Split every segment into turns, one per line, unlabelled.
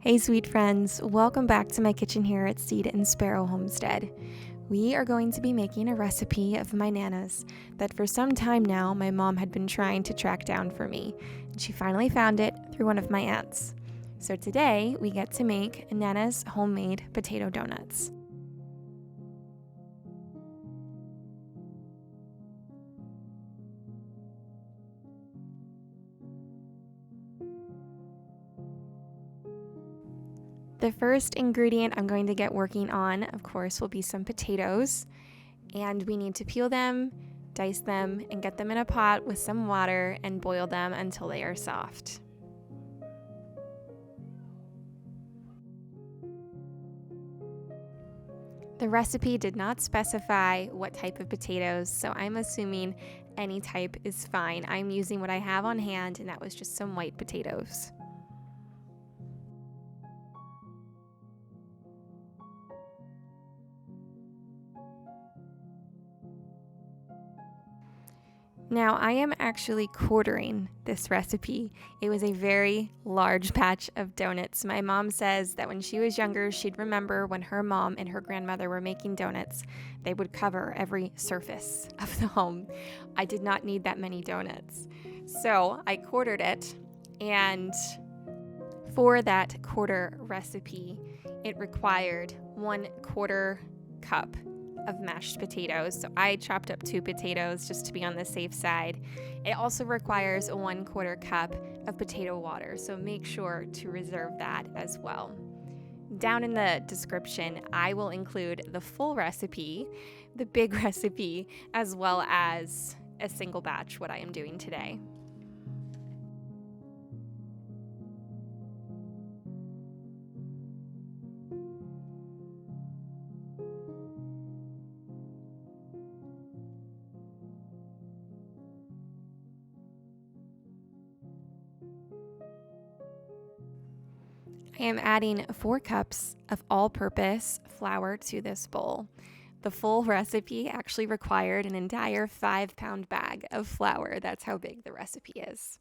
Hey sweet friends, welcome back to my kitchen here at Seed and Sparrow Homestead. We are going to be making a recipe of my Nana's that for some time now my mom had been trying to track down for me, and she finally found it through one of my aunts. So today we get to make Nana's homemade potato donuts. The first ingredient I'm going to get working on, of course, will be some potatoes. And we need to peel them, dice them, and get them in a pot with some water and boil them until they are soft. The recipe did not specify what type of potatoes, so I'm assuming any type is fine. I'm using what I have on hand, and that was just some white potatoes. Now, I am actually quartering this recipe. It was a very large batch of donuts. My mom says that when she was younger, she'd remember when her mom and her grandmother were making donuts, they would cover every surface of the home. I did not need that many donuts. So I quartered it, and for that quarter recipe, it required 1/4 cup of mashed potatoes. So I chopped up 2 potatoes just to be on the safe side. It also requires a 1/4 cup of potato water, so make sure to reserve that as well. Down in the description, I will include the full recipe, the big recipe, as well as a single batch, what I am doing today. I am adding 4 cups of all-purpose flour to this bowl. The full recipe actually required an entire 5-pound bag of flour. That's how big the recipe is.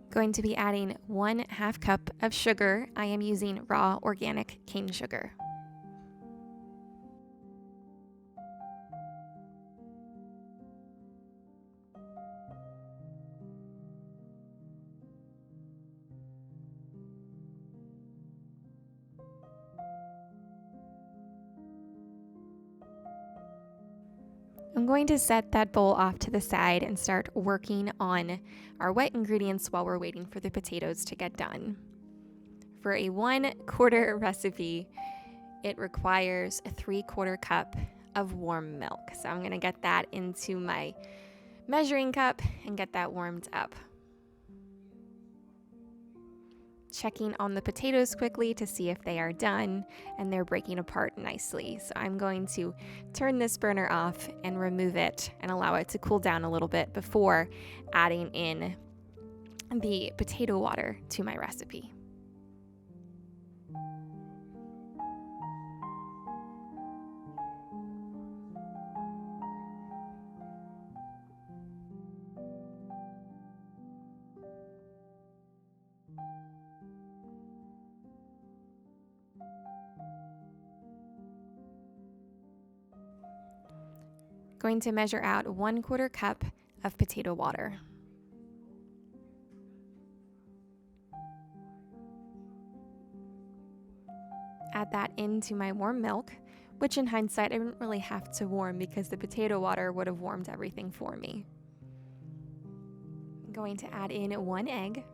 Going to be adding 1/2 cup of sugar. I am using raw organic cane sugar. I'm going to set that bowl off to the side and start working on our wet ingredients while we're waiting for the potatoes to get done. For a 1/4 recipe, it requires a 3/4 cup of warm milk. So I'm going to get that into my measuring cup and get that warmed up. Checking on the potatoes quickly to see if they are done and they're breaking apart nicely. So I'm going to turn this burner off and remove it and allow it to cool down a little bit before adding in the potato water to my recipe. Going to measure out 1/4 cup of potato water. Add that into my warm milk, which in hindsight I didn't really have to warm because the potato water would have warmed everything for me. I'm going to add in 1 egg.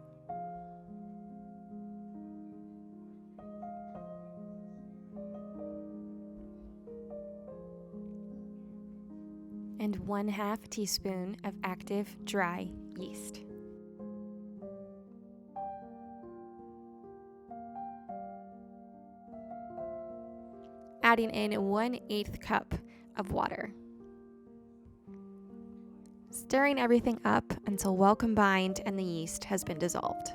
And 1/2 teaspoon of active dry yeast. Adding in 1/8 cup of water. Stirring everything up until well combined and the yeast has been dissolved.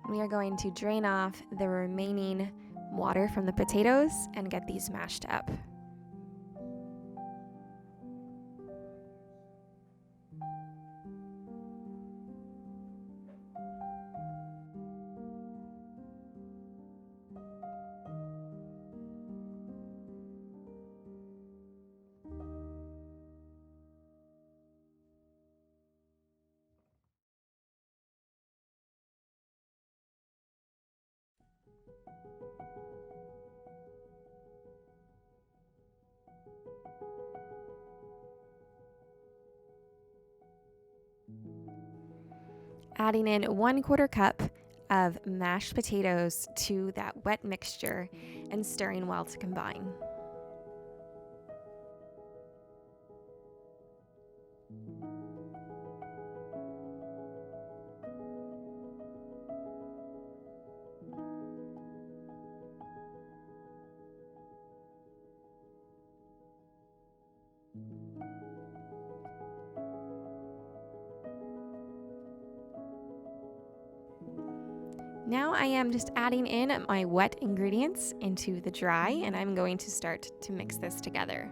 We are going to drain off the remaining water from the potatoes and get these mashed up. Adding in 1/4 cup of mashed potatoes to that wet mixture and stirring well to combine. Now I am just adding in my wet ingredients into the dry, and I'm going to start to mix this together.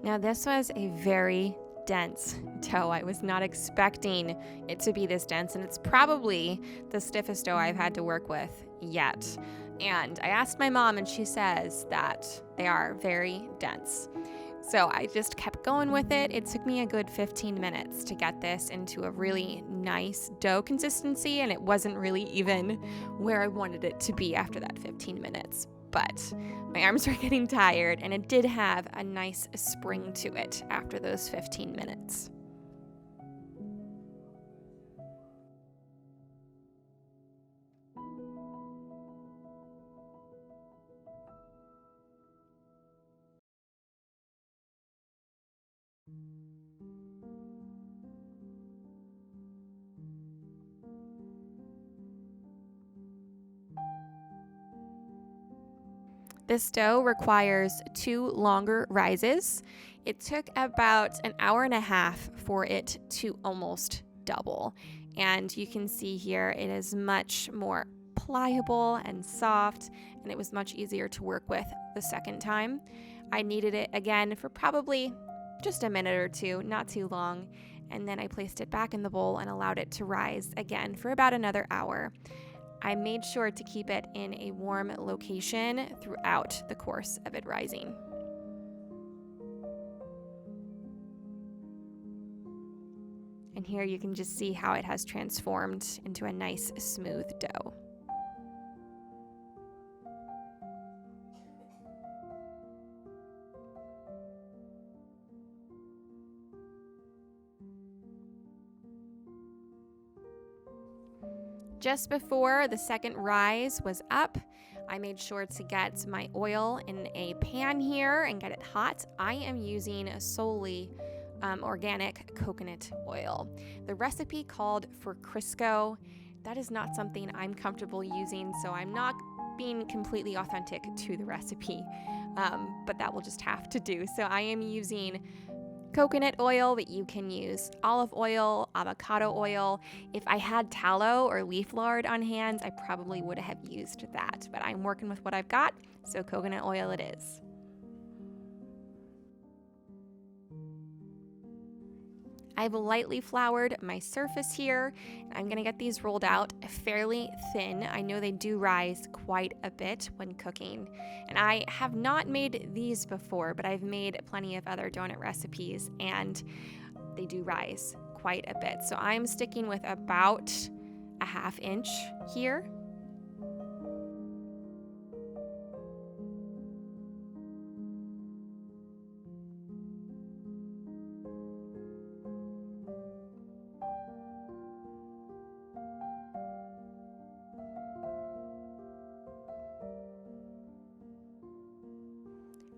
Now this was a very dense dough. I was not expecting it to be this dense, and it's probably the stiffest dough I've had to work with yet. And I asked my mom, and she says that they are very dense. So I just kept going with it. It took me a good 15 minutes to get this into a really nice dough consistency, and it wasn't really even where I wanted it to be after that 15 minutes. But my arms were getting tired, and it did have a nice spring to it after those 15 minutes. This dough requires 2 longer rises. It took about an hour and a half for it to almost double. And you can see here it is much more pliable and soft, and it was much easier to work with the second time. I kneaded it again for probably just a minute or two, not too long, and then I placed it back in the bowl and allowed it to rise again for about another hour. I made sure to keep it in a warm location throughout the course of it rising. And here you can just see how it has transformed into a nice smooth dough. Just before the second rise was up, I made sure to get my oil in a pan here and get it hot. I am using solely organic coconut oil. The recipe called for Crisco. That is not something I'm comfortable using, so I'm not being completely authentic to the recipe, but that will just have to do. So I am using coconut oil, but you can use olive oil, avocado oil. If I had tallow or leaf lard on hand, I probably would have used that, but I'm working with what I've got, so coconut oil it is. I've lightly floured my surface here. I'm gonna get these rolled out fairly thin. I know they do rise quite a bit when cooking. And I have not made these before, but I've made plenty of other donut recipes, and they do rise quite a bit. So I'm sticking with about a 1/2 inch here.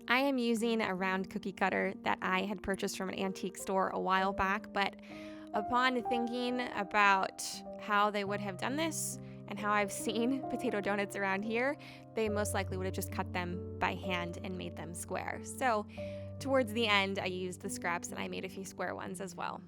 I am using a round cookie cutter that I had purchased from an antique store a while back, but upon thinking about how they would have done this and how I've seen potato donuts around here, they most likely would have just cut them by hand and made them square. So towards the end, I used the scraps and I made a few square ones as well.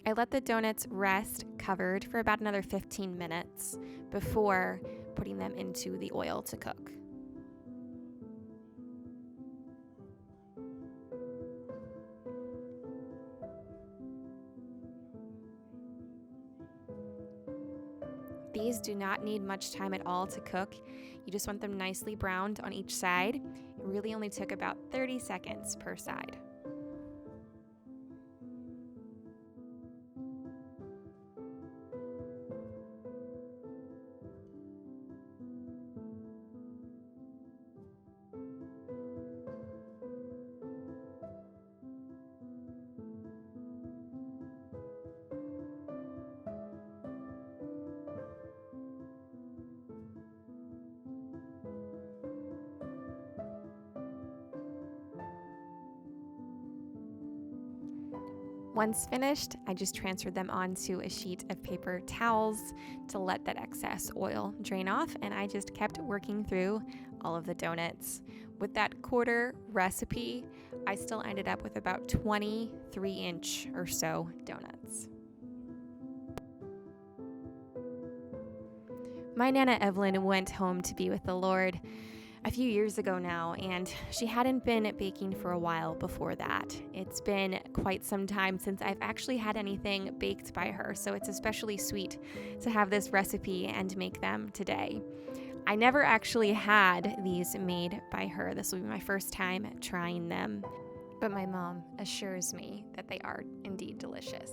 I let the donuts rest covered for about another 15 minutes before putting them into the oil to cook. These do not need much time at all to cook. You just want them nicely browned on each side. It really only took about 30 seconds per side. Once finished, I just transferred them onto a sheet of paper towels to let that excess oil drain off, and I just kept working through all of the donuts. With that quarter recipe, I still ended up with about 23-inch or so donuts. My Nana Evelyn went home to be with the Lord a few years ago now, and she hadn't been baking for a while before that. It's been quite some time since I've actually had anything baked by her, so it's especially sweet to have this recipe and make them today. I never actually had these made by her. This will be my first time trying them, but my mom assures me that they are indeed delicious.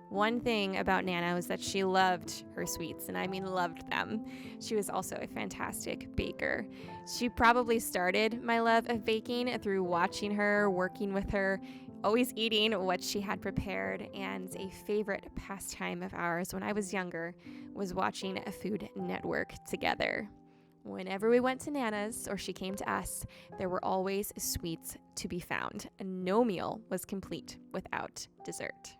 One thing about Nana was that she loved her sweets, and I mean loved them. She was also a fantastic baker. She probably started my love of baking through watching her, working with her, always eating what she had prepared, and a favorite pastime of ours when I was younger was watching a Food Network together. Whenever we went to Nana's or she came to us, there were always sweets to be found. No meal was complete without dessert.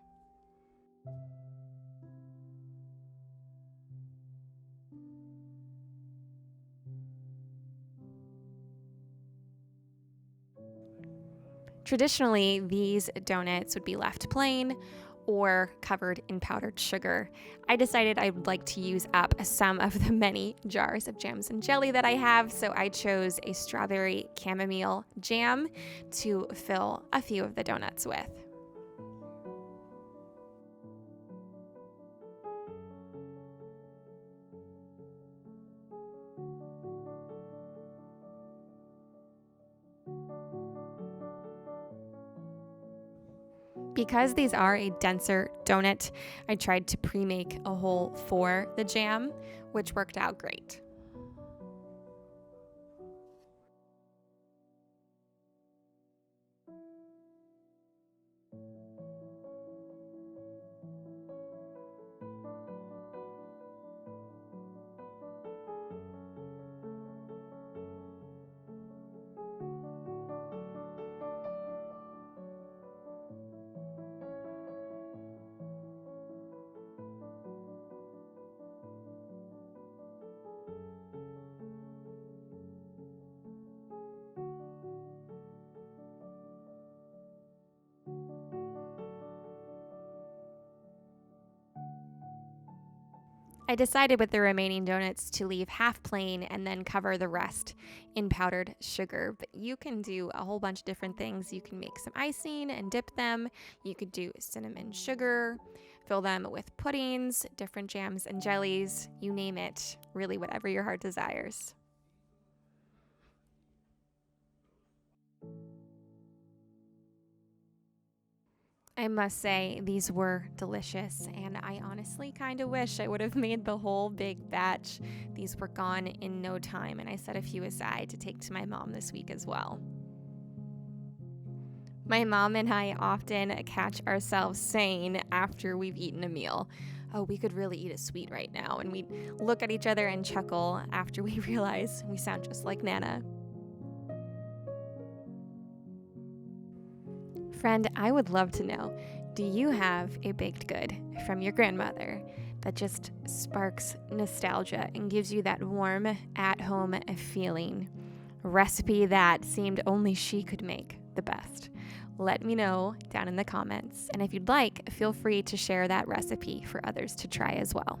Traditionally, these donuts would be left plain or covered in powdered sugar. I decided I would like to use up some of the many jars of jams and jelly that I have, so I chose a strawberry chamomile jam to fill a few of the donuts with. Because these are a denser donut, I tried to pre-make a hole for the jam, which worked out great. I decided with the remaining donuts to leave half plain and then cover the rest in powdered sugar. But you can do a whole bunch of different things. You can make some icing and dip them. You could do cinnamon sugar, fill them with puddings, different jams and jellies, you name it, really whatever your heart desires. I must say, these were delicious, and I honestly kind of wish I would have made the whole big batch. These were gone in no time, and I set a few aside to take to my mom this week as well. My mom and I often catch ourselves saying after we've eaten a meal, "Oh, we could really eat a sweet right now," and we look at each other and chuckle after we realize we sound just like Nana. Friend, I would love to know, do you have a baked good from your grandmother that just sparks nostalgia and gives you that warm, at-home feeling? A recipe that seemed only she could make the best. Let me know down in the comments. And if you'd like, feel free to share that recipe for others to try as well.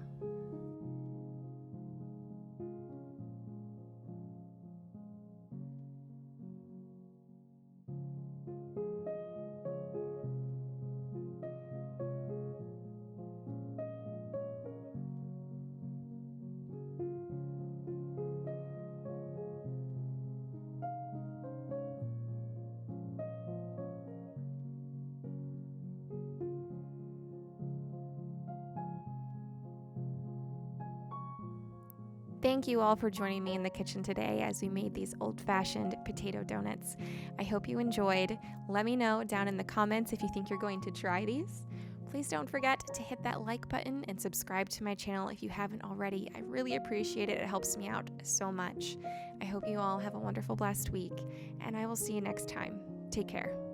Thank you all for joining me in the kitchen today as we made these old-fashioned potato donuts. I hope you enjoyed. Let me know down in the comments if you think you're going to try these. Please don't forget to hit that like button and subscribe to my channel if you haven't already. I really appreciate it. It helps me out so much. I hope you all have a wonderful, blessed week, and I will see you next time. Take care.